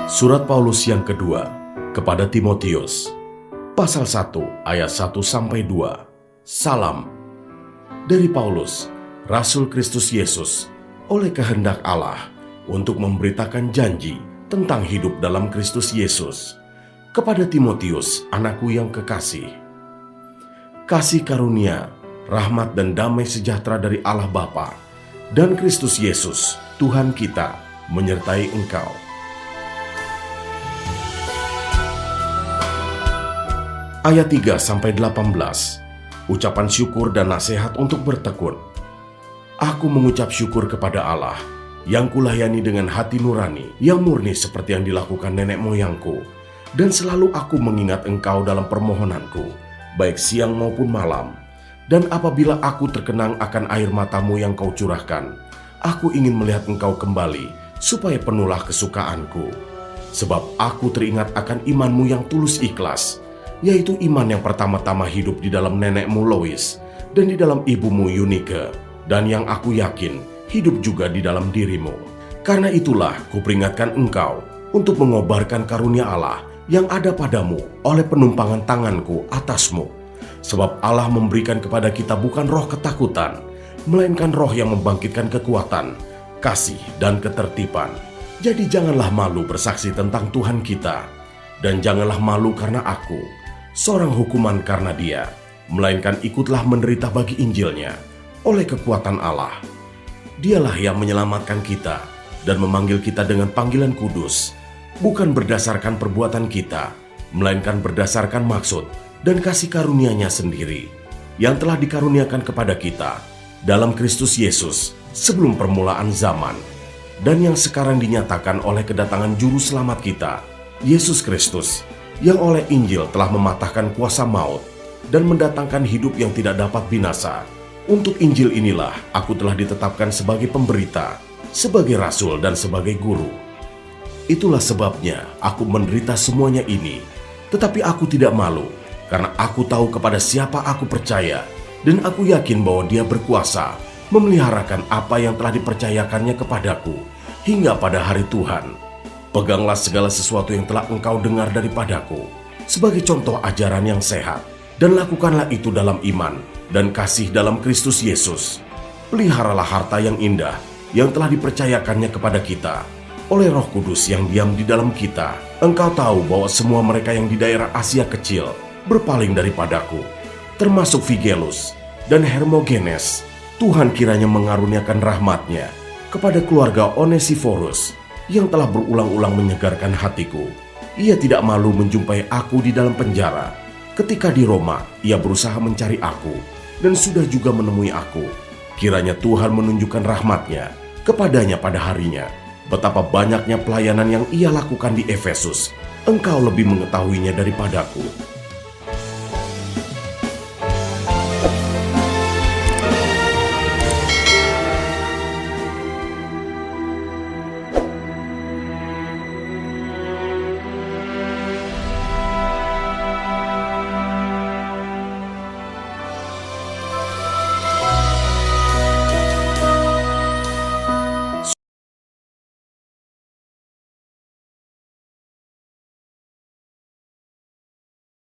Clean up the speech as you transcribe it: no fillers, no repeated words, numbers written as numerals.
Surat Paulus yang kedua kepada Timotius, pasal 1 ayat 1-2. Salam dari Paulus, Rasul Kristus Yesus, oleh kehendak Allah, untuk memberitakan janji tentang hidup dalam Kristus Yesus, kepada Timotius, anakku yang kekasih. Kasih karunia, rahmat dan damai sejahtera dari Allah Bapa dan Kristus Yesus, Tuhan kita, menyertai engkau. Ayat 3-18, ucapan syukur dan nasihat untuk bertekun. Aku mengucap syukur kepada Allah, yang kulayani dengan hati nurani, yang murni seperti yang dilakukan nenek moyangku, dan selalu aku mengingat engkau dalam permohonanku, baik siang maupun malam. Dan apabila aku terkenang akan air matamu yang kau curahkan, aku ingin melihat engkau kembali, supaya penuhlah kesukaanku. Sebab aku teringat akan imanmu yang tulus ikhlas, yaitu iman yang pertama-tama hidup di dalam nenekmu Lois dan di dalam ibumu Yunike, dan yang aku yakin hidup juga di dalam dirimu. Karena itulah kuperingatkan engkau untuk mengobarkan karunia Allah yang ada padamu oleh penumpangan tanganku atasmu. Sebab Allah memberikan kepada kita bukan roh ketakutan, melainkan roh yang membangkitkan kekuatan, kasih, dan ketertiban. Jadi janganlah malu bersaksi tentang Tuhan kita, dan janganlah malu karena aku, seorang hukuman karena Dia, melainkan ikutlah menderita bagi Injilnya oleh kekuatan Allah. Dialah yang menyelamatkan kita dan memanggil kita dengan panggilan kudus, bukan berdasarkan perbuatan kita, melainkan berdasarkan maksud dan kasih karunia-Nya sendiri, yang telah dikaruniakan kepada kita dalam Kristus Yesus sebelum permulaan zaman, dan yang sekarang dinyatakan oleh kedatangan Juru Selamat kita, Yesus Kristus, yang oleh Injil telah mematahkan kuasa maut dan mendatangkan hidup yang tidak dapat binasa. Untuk Injil inilah aku telah ditetapkan sebagai pemberita, sebagai rasul dan sebagai guru. Itulah sebabnya aku menderita semuanya ini, tetapi aku tidak malu, karena aku tahu kepada siapa aku percaya, dan aku yakin bahwa Dia berkuasa memeliharakan apa yang telah dipercayakannya kepadaku hingga pada hari Tuhan. Peganglah segala sesuatu yang telah engkau dengar daripadaku sebagai contoh ajaran yang sehat, dan lakukanlah itu dalam iman dan kasih dalam Kristus Yesus. Peliharalah harta yang indah yang telah dipercayakannya kepada kita oleh Roh Kudus yang diam di dalam kita. Engkau tahu bahwa semua mereka yang di daerah Asia Kecil berpaling daripadaku, termasuk Figelus dan Hermogenes. Tuhan kiranya mengaruniakan rahmat-Nya kepada keluarga Onesiforus, yang telah berulang-ulang menyegarkan hatiku. Ia tidak malu menjumpai aku di dalam penjara. Ketika di Roma, ia berusaha mencari aku, dan sudah juga menemui aku. Kiranya Tuhan menunjukkan rahmat-Nya kepadanya pada harinya. Betapa banyaknya pelayanan yang ia lakukan di Efesus, engkau lebih mengetahuinya daripadaku.